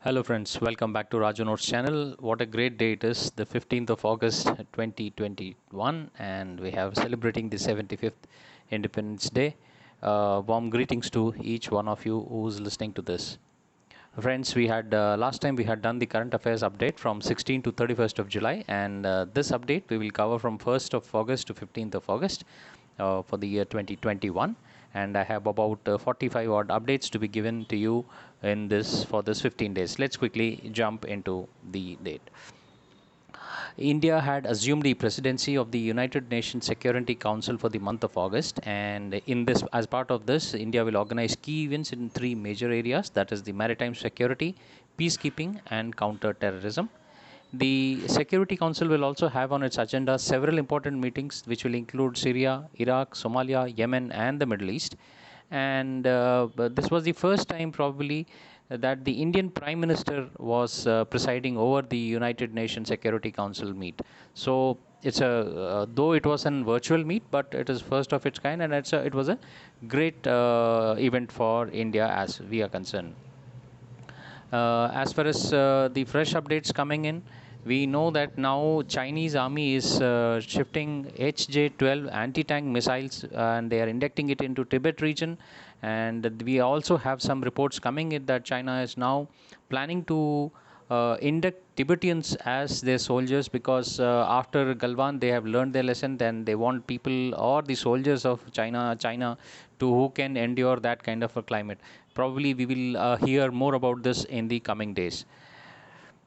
Hello friends, welcome back to Raju Notes channel. What a great day it is, the 15th of August 2021, and we have celebrating the 75th Independence Day. Warm greetings to each one of you who's listening to this. Friends, we had last time we had done the current affairs update from 16th to 31st of July, and this update we will cover from 1st of August to 15th of August for the year 2021. And I have about 45 odd updates to be given to you in this for this 15 days. Let's quickly jump into the date. India had assumed the presidency of the United Nations Security Council for the month of August, and in this, as part of this, India will organize key events in three major areas, that is the maritime security, peacekeeping, and counter-terrorism. The Security Council will also have on its agenda several important meetings, which will include Syria, Iraq, Somalia, Yemen, and the Middle East. And this was the first time, probably, that the Indian Prime Minister was presiding over the United Nations Security Council meet. So it's a though it was a virtual meet, but it is first of its kind, and it was a great event for India as we are concerned. As far as the fresh updates coming in, we know that now Chinese army is shifting HJ-12 anti-tank missiles, and they are inducting it into Tibet region. And we also have some reports coming in that China is now planning to induct Tibetans as their soldiers, because after Galwan they have learned their lesson. Then they want people or the soldiers of China to who can endure that kind of a climate. Probably we will hear more about this in the coming days.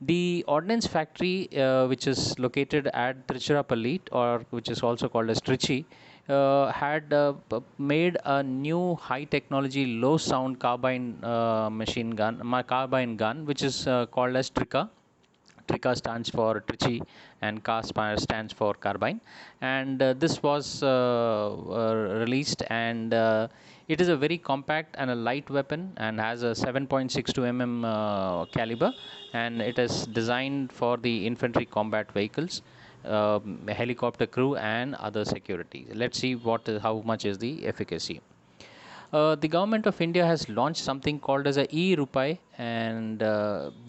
The ordnance factory, which is located at Tiruchirappalli, or which is also called as Trichy, had made a new high technology low sound carbine gun, which is called as Trika. Trika stands for Trichy, and Ka stands for carbine. And this was released, and it is a very compact and a light weapon, and has a 7.62 mm caliber, and it is designed for the infantry combat vehicles, helicopter crew, and other security. Let's see how much is the efficacy. The government of India has launched something called as a e-Rupai, and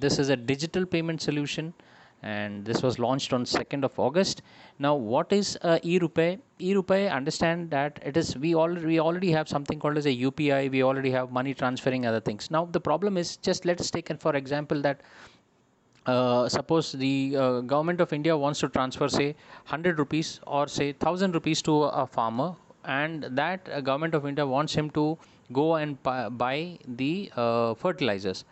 this is a digital payment solution, and this was launched on 2nd of August. Now, what is e-Rupai? E-Rupai, understand that it is we already have something called as a UPI. We already have money transferring, other things. Now, the problem is, just let us take for example that suppose the government of India wants to transfer, say, 100 rupees or say 1000 rupees to a farmer, and that government of India wants him to go and buy the fertilizers.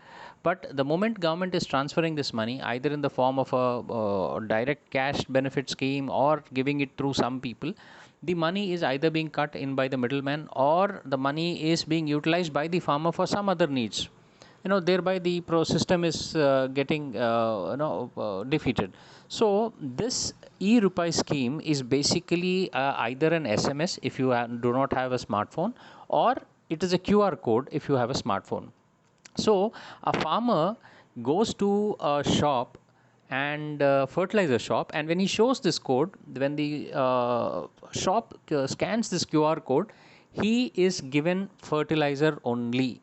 But the moment government is transferring this money, either in the form of a direct cash benefit scheme or giving it through some people, the money is either being cut in by the middleman, or the money is being utilized by the farmer for some other needs. Thereby the system is getting defeated. So this e-Rupai scheme is basically either an SMS if you do not have a smartphone, or it is a QR code if you have a smartphone. So a farmer goes to a shop, and fertilizer shop, and when he shows this code, when the shop scans this QR code, he is given fertilizer only.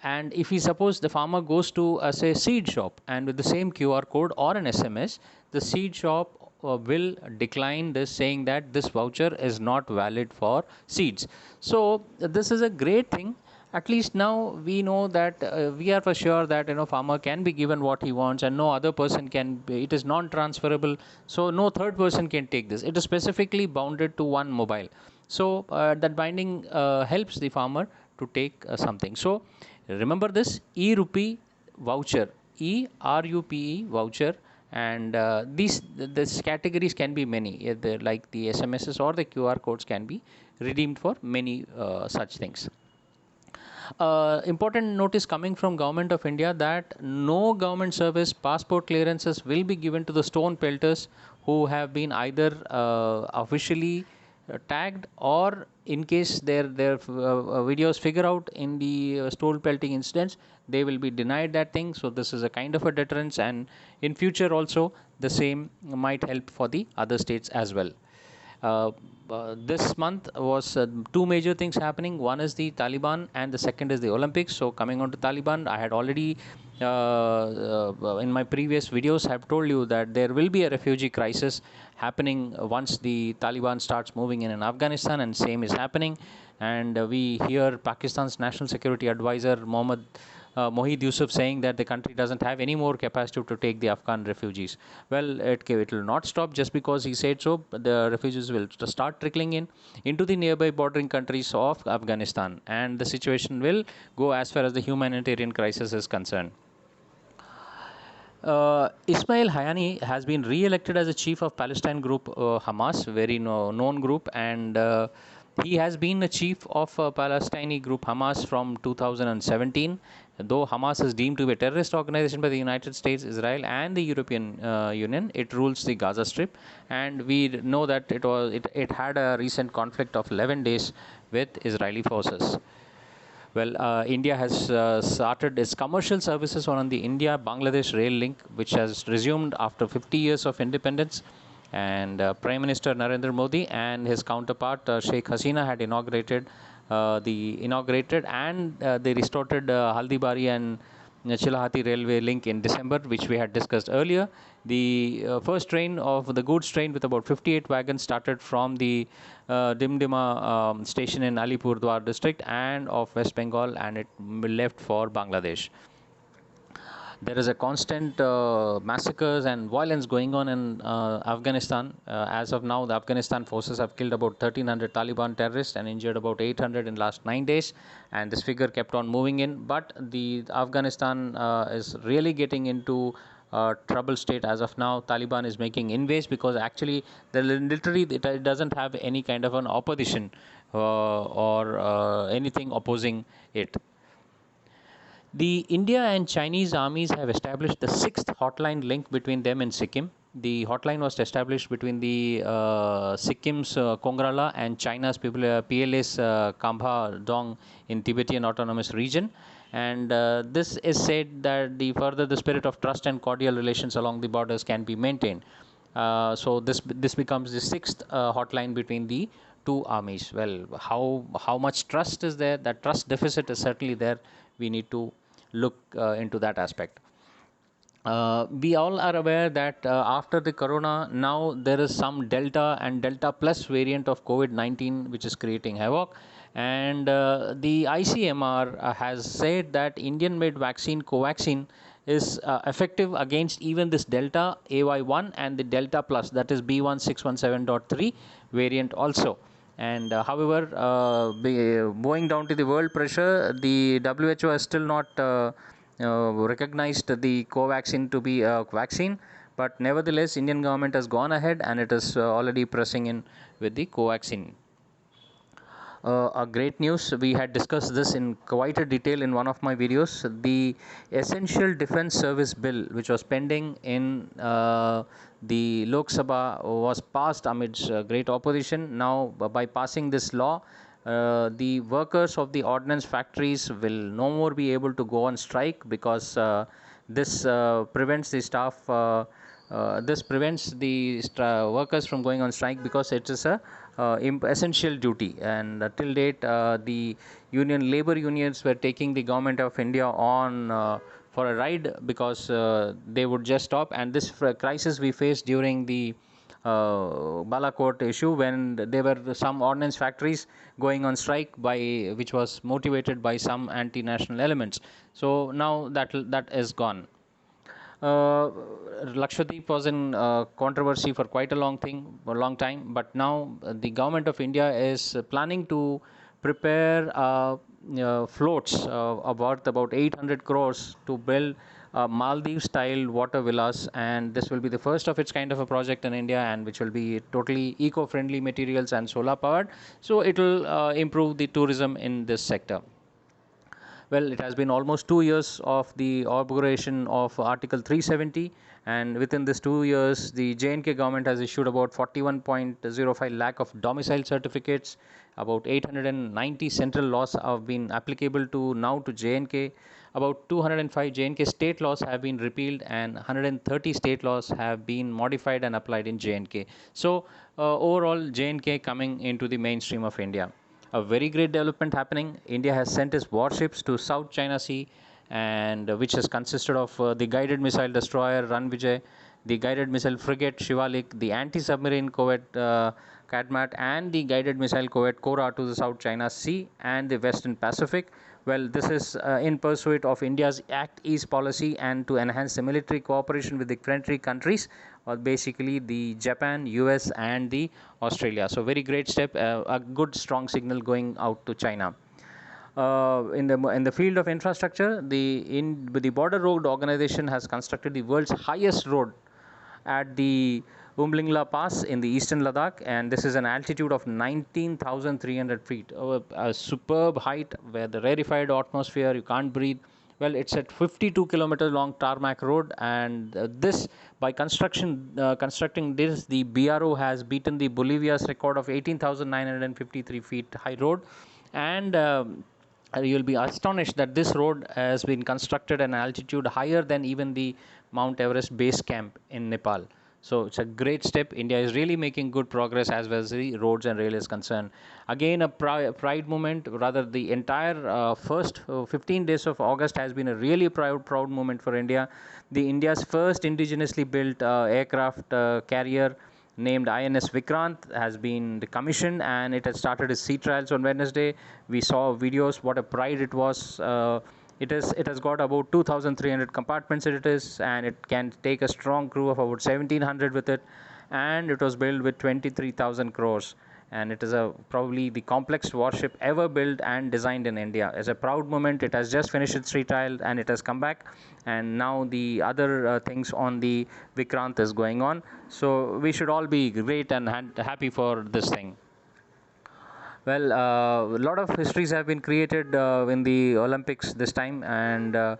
And if he suppose the farmer goes to say seed shop, and with the same QR code or an SMS, the seed shop will decline this, saying that this voucher is not valid for seeds. So this is a great thing. At least now we know that we are for sure that farmer can be given what he wants, and no other person can be, it is non transferable, so no third person can take this. It is specifically bounded to one mobile. So that binding helps the farmer to take something. So remember this e-Rupee voucher, e-RUPE voucher, and these categories can be many, like the SMSs or the QR codes can be redeemed for many such things. Important notice coming from Government of India that no government service passport clearances will be given to the stone pelters who have been either officially tagged, or in case their videos figure out in the stone pelting incidents, they will be denied that thing. So this is a kind of a deterrence, and in future also the same might help for the other states as well. This month was two major things happening. One is the Taliban, and the second is the Olympics. So coming on to Taliban, I had already in my previous videos have told you that there will be a refugee crisis happening once the Taliban starts moving in Afghanistan, and same is happening. And we hear Pakistan's National Security Advisor Mohammad Mohid Yusuf saying that the country doesn't have any more capacity to take the Afghan refugees. Well, it will not stop just because he said so. The refugees will start trickling in into the nearby bordering countries of Afghanistan, and the situation will go as far as the humanitarian crisis is concerned. Ismail Hayani has been re-elected as the chief of Palestine group Hamas, very known group, and he has been the chief of Palestinian group Hamas from 2017. Though Hamas is deemed to be a terrorist organization by the United States, Israel, and the European Union, it rules the Gaza Strip, and we know that it had a recent conflict of 11 days with Israeli forces. Well, India has started its commercial services on the India-Bangladesh rail link, which has resumed after 50 years of independence. And Prime Minister Narendra Modi and his counterpart Sheikh Hasina had inaugurated and they restored Haldibari and Chilahati railway link in December, which we had discussed earlier. The first train of the goods train with about 58 wagons started from the Dimdima station in Alipurdwar district and of West Bengal, and it left for Bangladesh. There is a constant massacres and violence going on in Afghanistan. As of now, the Afghanistan forces have killed about 1,300 Taliban terrorists and injured about 800 in last 9 days. And this figure kept on moving in. But the Afghanistan is really getting into trouble state as of now. Taliban is making inways because actually literally it doesn't have any kind of an opposition or anything opposing it. The India and Chinese armies have established the sixth hotline link between them and Sikkim. The hotline was established between the Sikkim's Kongrala and China's PLA's Kambha Dong in Tibetan Autonomous Region. And this is said that the spirit of trust and cordial relations along the borders can be maintained. So this becomes the sixth hotline between the two armies. Well, how much trust is there? That trust deficit is certainly there. We need to look into that aspect. We all are aware that after the corona, now there is some delta and delta plus variant of COVID-19 which is creating havoc. And the ICMR has said that Indian made vaccine Covaxin is effective against even this delta AY1 and the delta plus, that is B1617.3 variant also. And however, going down to the world pressure, the WHO has still not recognized the Covaxin to be a vaccine, but nevertheless Indian government has gone ahead and it is already pressing in with the Covaxin. A great news, we had discussed this in quite a detail in one of my videos. The Essential Defense Service Bill, which was pending in the Lok Sabha, was passed amidst great opposition. Now, by passing this law, the workers of the ordnance factories will no more be able to go on strike because this prevents the staff this prevents the workers from going on strike because it is a essential duty. And till date, the labor unions were taking the government of India on for a ride because they would just stop. And this crisis we faced during the Balakot issue, when there were some ordnance factories going on strike which was motivated by some anti-national elements. So now that is gone. Lakshadweep was in controversy for quite a long time, but now the government of India is planning to prepare floats worth about 800 crores to build Maldives-style water villas, and this will be the first of its kind of a project in India, and which will be totally eco-friendly materials and solar-powered. So it will improve the tourism in this sector. Well, it has been almost 2 years of the operation of Article 370, and within this 2 years, the J&K government has issued about 41.05 lakh of domicile certificates. About 890 central laws have been applicable to now to J&K. About 205 J&K state laws have been repealed, and 130 state laws have been modified and applied in J&K. So, overall, J&K coming into the mainstream of India. A very great development happening. India has sent its warships to South China Sea, and which has consisted of the guided missile destroyer Ranvijay, the guided missile frigate Shivalik, the anti-submarine corvette Kadmat, and the guided missile corvette Kora to the South China Sea and the Western Pacific. Well, this is in pursuit of India's Act East policy and to enhance the military cooperation with the friendly countries, or basically the Japan, US, and the Australia. So, very great step, a good strong signal going out to China. In the field of infrastructure, the Border Road Organization has constructed the world's highest road at the Umlingla Pass in the eastern Ladakh, and this is an altitude of 19,300 feet, a superb height where the rarefied atmosphere, you can't breathe. Well, it's at 52 kilometers long tarmac road, and this by constructing this, the BRO has beaten the Bolivia's record of 18,953 feet high road, and you'll be astonished that this road has been constructed at an altitude higher than even the Mount Everest base camp in Nepal. So it's a great step. India is really making good progress as well as the roads and rail is concerned. Again, a pride moment, rather the entire first 15 days of August has been a really proud moment for India. The India's first indigenously built aircraft carrier named INS Vikrant has been commissioned, and it has started its sea trials on Wednesday. We saw videos, what a pride it was. It has got about 2,300 compartments it is, and it can take a strong crew of about 1,700 with it, and it was built with 23,000 crores, and it is probably the complex warship ever built and designed in India. As a proud moment, it has just finished its sea trial and it has come back, and now the other things on the Vikrant is going on. So we should all be great and happy for this thing. Well, a lot of histories have been created in the Olympics this time, and the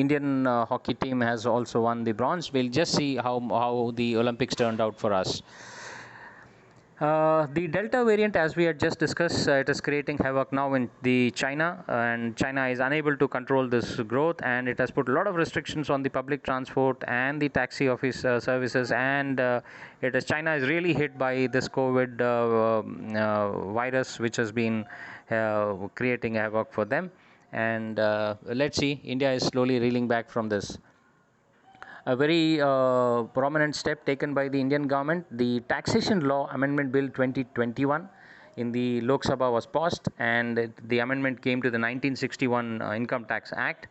Indian hockey team has also won the bronze. We'll just see how the Olympics turned out for us. The Delta variant, as we had just discussed, it is creating havoc now in the China, and China is unable to control this growth, and it has put a lot of restrictions on the public transport and the taxi office services, and China is really hit by this COVID virus, which has been creating havoc for them. And let's see, India is slowly reeling back from this. A very prominent step taken by the Indian government, the Taxation Law Amendment Bill 2021 in the Lok Sabha was passed, and the amendment came to the 1961 Income Tax Act.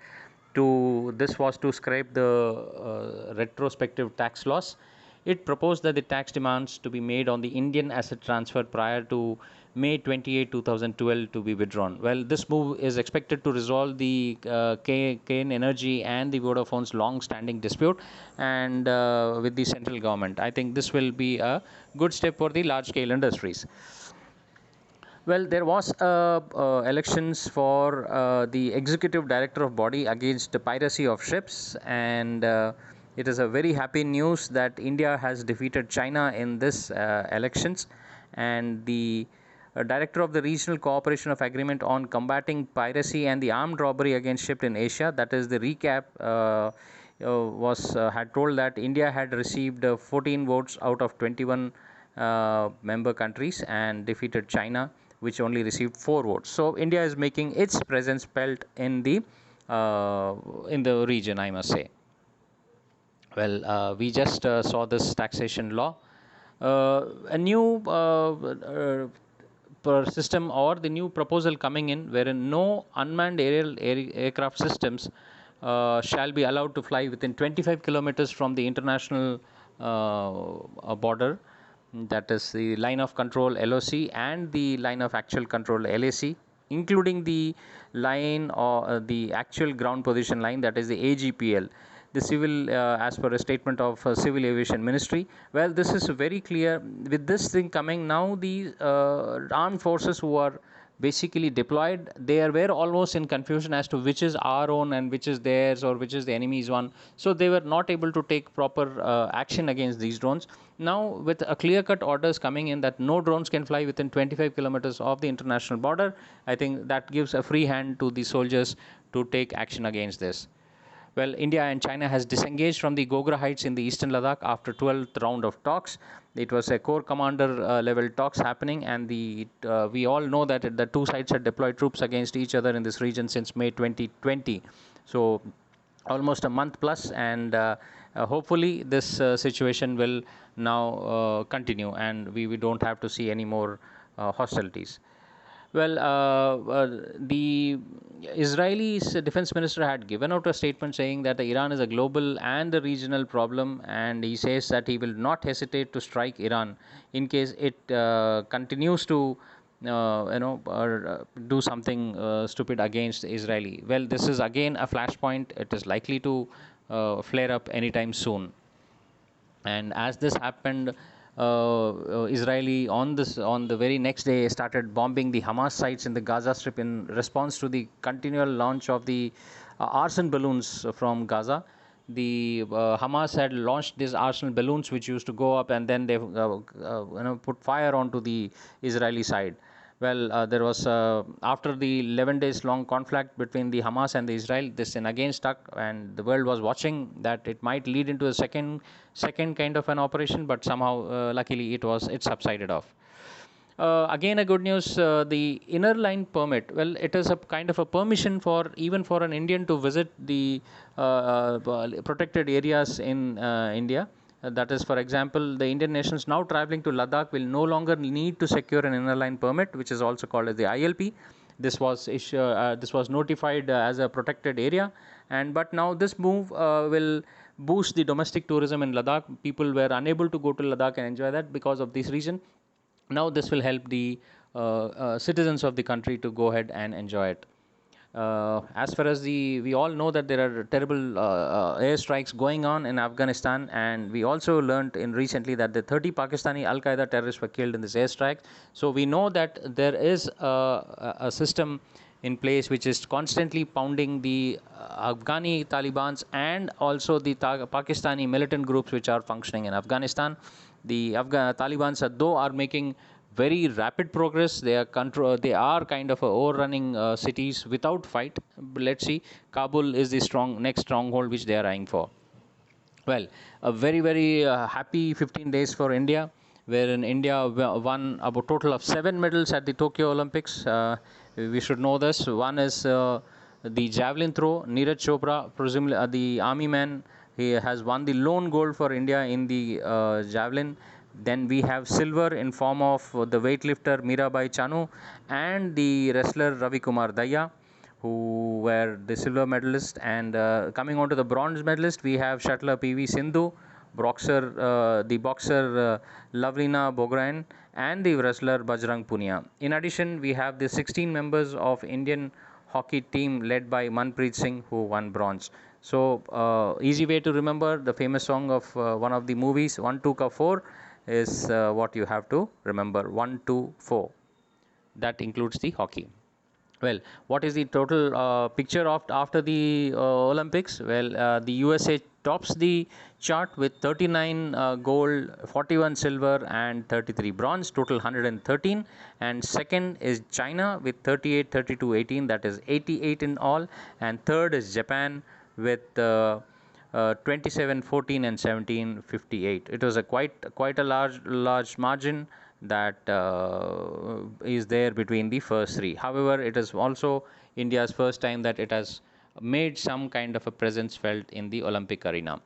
This was to scrape the retrospective tax laws. It proposed that the tax demands to be made on the Indian asset transfer prior to May 28, 2012 to be withdrawn. Well, this move is expected to resolve the Kane Energy and the Vodafone's long-standing dispute and with the central government. I think this will be a good step for the large-scale industries. Well, there was elections for the executive director of body against the piracy of ships, and it is a very happy news that India has defeated China in this elections, and the director of the Regional Cooperation of Agreement on Combating Piracy and the Armed Robbery Against Ships in Asia, that is the RECAP, had told that India had received 14 votes out of 21 member countries and defeated China, which only received 4 votes. So India is making its presence felt in the region, I must say. Well, we just saw this taxation law. A new system or the new proposal coming in, wherein no unmanned aerial aircraft systems shall be allowed to fly within 25 kilometers from the international border, that is the line of control LOC and the line of actual control LAC, including the line or the actual ground position line, that is the AGPL. The civil, as per a statement of Civil Aviation Ministry. Well, this is very clear. With this thing coming now, the armed forces who are basically deployed, they were almost in confusion as to which is our own and which is theirs or which is the enemy's one. So they were not able to take proper action against these drones. Now, with a clear-cut orders coming in that no drones can fly within 25 kilometers of the international border, I think that gives a free hand to the soldiers to take action against this. Well, India and China has disengaged from the Gogra Heights in the eastern Ladakh after 12th round of talks. It was a corps commander level talks happening, and we all know that the two sides had deployed troops against each other in this region since May 2020. So almost a month plus, and hopefully this situation will now continue, and we don't have to see any more hostilities. Well, the Israeli's defense minister had given out a statement saying that Iran is a global and a regional problem, and he says that he will not hesitate to strike Iran in case it continues to, do something stupid against Israeli. Well, this is again a flashpoint. It is likely to flare up anytime soon. And as this happened, Israeli on the very next day started bombing the Hamas sites in the Gaza Strip in response to the continual launch of the arson balloons from Gaza. The Hamas had launched these arson balloons which used to go up, and then they put fire onto the Israeli side. Well, there was after the 11 days long conflict between the Hamas and the Israel, this then again stuck, and the world was watching that it might lead into a second kind of an operation, but somehow, luckily, it subsided off. Again, a good news, the inner line permit. Well, it is a kind of a permission for even for an Indian to visit the protected areas in India. That is, for example, the Indian nationals now traveling to Ladakh will no longer need to secure an inner line permit, which is also called as the ILP. This was notified as a protected area, but now this move will boost the domestic tourism in Ladakh. People were unable to go to Ladakh and enjoy that because of this reason. Now this will help the citizens of the country to go ahead and enjoy it. As far as we all know that there are terrible airstrikes going on in Afghanistan, and we also learned in recently that the 30 Pakistani Al-Qaeda terrorists were killed in this airstrike. So we know that there is a system in place which is constantly pounding the Afghani Talibans and also the Pakistani militant groups which are functioning in Afghanistan. The Taliban are making very rapid progress. They are kind of overrunning cities without fight. Let's see. Kabul is the next stronghold which they are eyeing for. Well, a very happy 15 days for India, wherein India won about total of 7 medals at the Tokyo Olympics. We should know this. One is the javelin throw. Neeraj Chopra, presumably the army man, he has won the lone gold for India in the javelin. Then we have silver in form of the weightlifter Mirabai Chanu and the wrestler Ravi Kumar Daya, who were the silver medalist. And coming on to the bronze medalist, we have shuttler PV Sindhu, the boxer Lavlina Bograin, and the wrestler Bajrang Punia. In addition, we have the 16 members of Indian hockey team led by Manpreet Singh, who won bronze. So, easy way to remember the famous song of one of the movies, 1 2 ka 4, is what you have to remember, 1 2 4. That includes the hockey. Well, what is the total picture after the Olympics? Well, the USA tops the chart with 39 gold, 41 silver, and 33 bronze, total 113. And second is China with 38, 32, 18, that is 88 in all. And third is Japan with 27, 14, and 17, 58. It was a quite a large margin that is there between the first three. However, it is also India's first time that it has made some kind of a presence felt in the Olympic arena.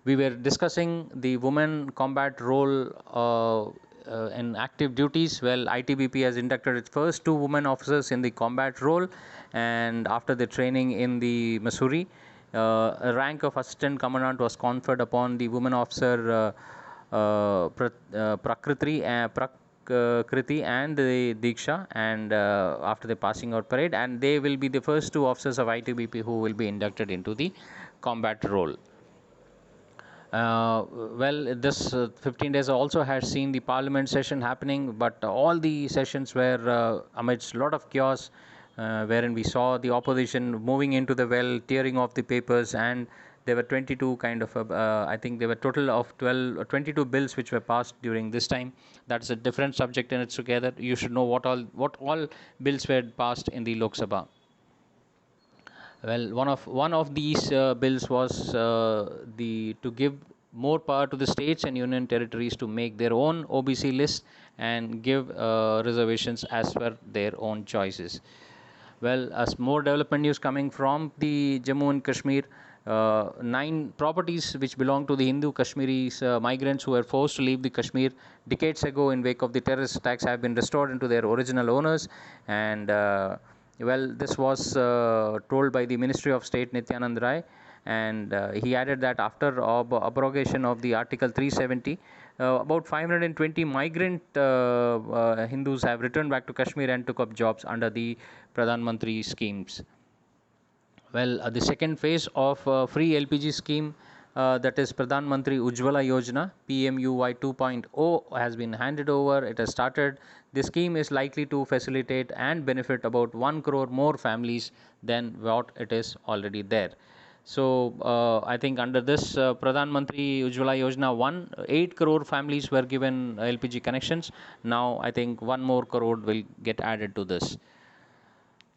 We were discussing the women combat role in active duties. Well, ITBP has inducted its first 2 women officers in the combat role, and after the training in the Missouri, a rank of assistant commandant was conferred upon the women officer Prakriti and the Diksha, and after the passing out parade, and they will be the first 2 officers of ITBP who will be inducted into the combat role. Well, this 15 days also has seen the parliament session happening, but all the sessions were amidst a lot of chaos, wherein we saw the opposition moving into the well, tearing off the papers, and there were 22 kind of, I think there were total of 12 or 22 bills which were passed during this time. That's a different subject in its together. You should know what all bills were passed in the Lok Sabha. Well, one of these bills was the to give more power to the states and union territories to make their own OBC list and give reservations as per their own choices. Well, as more development news coming from the Jammu and Kashmir, 9 properties which belong to the Hindu Kashmiris migrants who were forced to leave the Kashmir decades ago in wake of the terrorist attacks have been restored into their original owners. And well, this was told by the Ministry of State Nityanand Rai, and he added that after abrogation of the Article 370, about 520 migrant Hindus have returned back to Kashmir and took up jobs under the Pradhan Mantri schemes. Well, the second phase of free LPG scheme, that is Pradhan Mantri Ujjwala Yojana PMUY 2.0, has been handed over. It has started. The scheme is likely to facilitate and benefit about 1 crore more families than what it is already there. So I think under this Pradhan Mantri Ujjwala Yojana 1, 8 crore families were given LPG connections. Now I think 1 more crore will get added to this.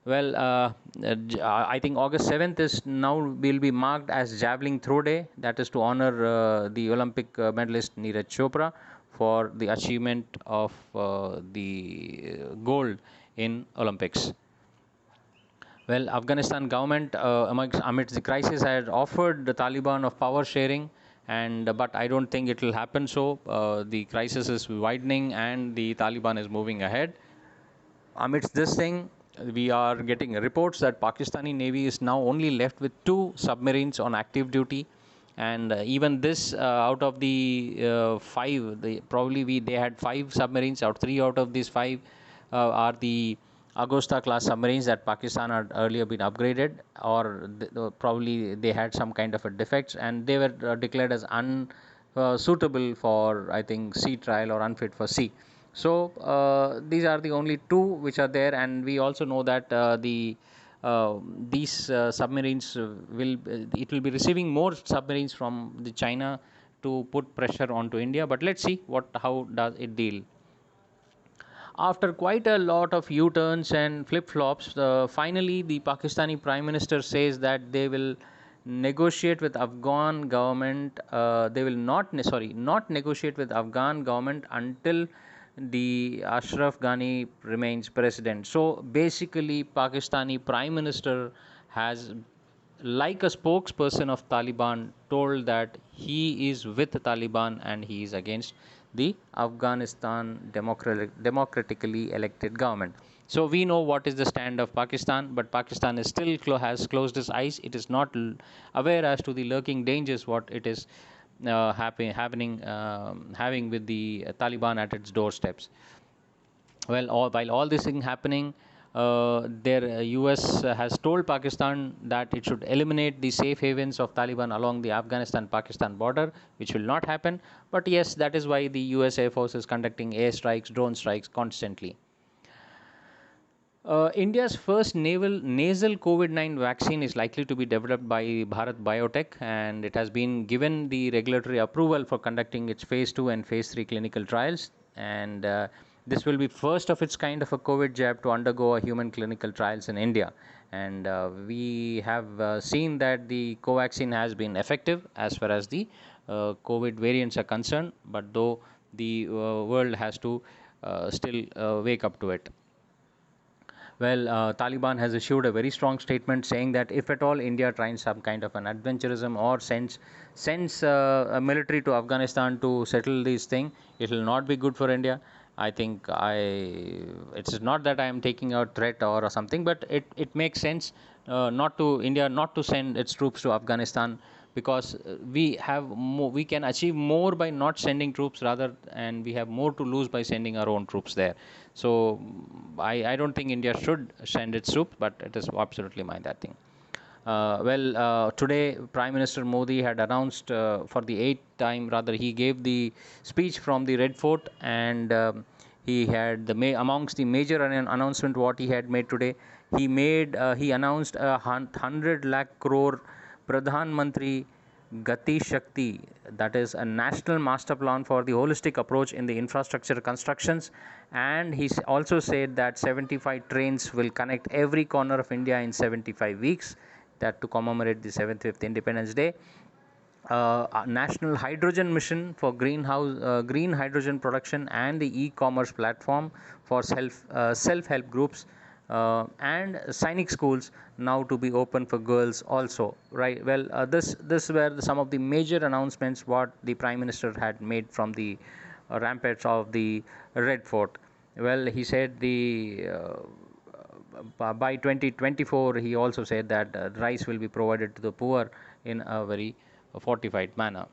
Well, I think August 7th is now will be marked as Javelin Throw Day. That is to honor the Olympic medalist Neeraj Chopra for the achievement of the gold in Olympics. Well, Afghanistan government, amidst the crisis, had offered the Taliban of power sharing, and but I don't think it will happen. So the crisis is widening, and the Taliban is moving ahead. Amidst this thing, we are getting reports that Pakistani Navy is now only left with 2 submarines on active duty, and even this out of the 5, they had 5 submarines. 3 out of these 5 are the Agosta class submarines that Pakistan had earlier been upgraded, or probably they had some kind of a defects, and they were declared as unsuitable for, I think, sea trial or unfit for sea. So these are the only 2 which are there, and we also know that these submarines will be receiving more submarines from the China to put pressure onto India. But let's see how does it deal. After quite a lot of U-turns and flip-flops, finally the Pakistani Prime Minister says that they will negotiate with Afghan government. They will not negotiate with Afghan government until the Ashraf Ghani remains president. So basically, Pakistani Prime Minister has, like a spokesperson of Taliban, told that he is with Taliban and he is against the Afghanistan democratically elected government. So we know what is the stand of Pakistan, but Pakistan is still has closed its eyes. It is not aware as to the lurking dangers what it is having with the Taliban at its doorsteps. Well, while all this thing happening, their US has told Pakistan that it should eliminate the safe havens of Taliban along the Afghanistan-Pakistan border, which will not happen. But yes, that is why the US Air Force is conducting air strikes, drone strikes constantly. India's first nasal COVID-19 vaccine is likely to be developed by Bharat Biotech, and it has been given the regulatory approval for conducting its phase 2 and phase 3 clinical trials. And this will be first of its kind of a COVID jab to undergo a human clinical trials in India. And we have seen that the Covaxin has been effective as far as the COVID variants are concerned, but though the world has to still wake up to it. Well, Taliban has issued a very strong statement saying that if at all India tries some kind of an adventurism or sends a military to Afghanistan to settle this thing, it will not be good for India. I think it's not that I am taking a threat or something, but it makes sense India not to send its troops to Afghanistan, because we can achieve more by not sending troops rather, and we have more to lose by sending our own troops there. So I don't think India should send its troops, but it is absolutely that thing. Today Prime Minister Modi had announced for the eighth time, rather, he gave the speech from the Red Fort, and he had amongst the major announcement what he had made today. He announced 100 lakh crore Pradhan Mantri Gati Shakti, that is a national master plan for the holistic approach in the infrastructure constructions. And he also said that 75 trains will connect every corner of India in 75 weeks, that to commemorate the 75th Independence Day. A national hydrogen mission for green hydrogen production, and the e-commerce platform for self-help groups, and Sainik schools now to be open for girls also, right? This were some of the major announcements what the Prime Minister had made from the ramparts of the Red Fort. He said by 2024, he also said that rice will be provided to the poor in a very fortified manner.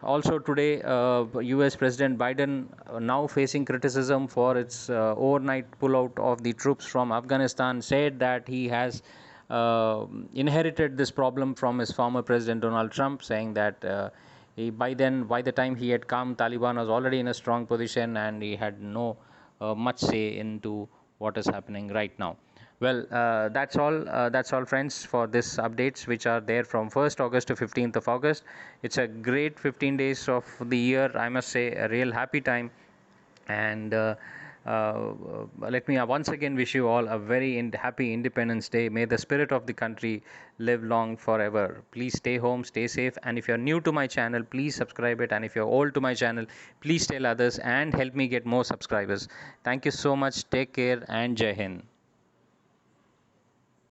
Also today, U.S. President Biden, now facing criticism for its overnight pullout of the troops from Afghanistan, said that he has inherited this problem from his former President Donald Trump, saying that by the time he had come, Taliban was already in a strong position, and he had no much say into what is happening right now. That's all. That's all, friends, for this updates which are there from 1st August to 15th of August. It's a great 15 days of the year, I must say, a real happy time. And let me once again wish you all a very happy Independence Day. May the spirit of the country live long forever. Please stay home, stay safe, and if you're new to my channel, please subscribe it, and if you're old to my channel, please tell others and help me get more subscribers. Thank you so much. Take care, and Jai Hind.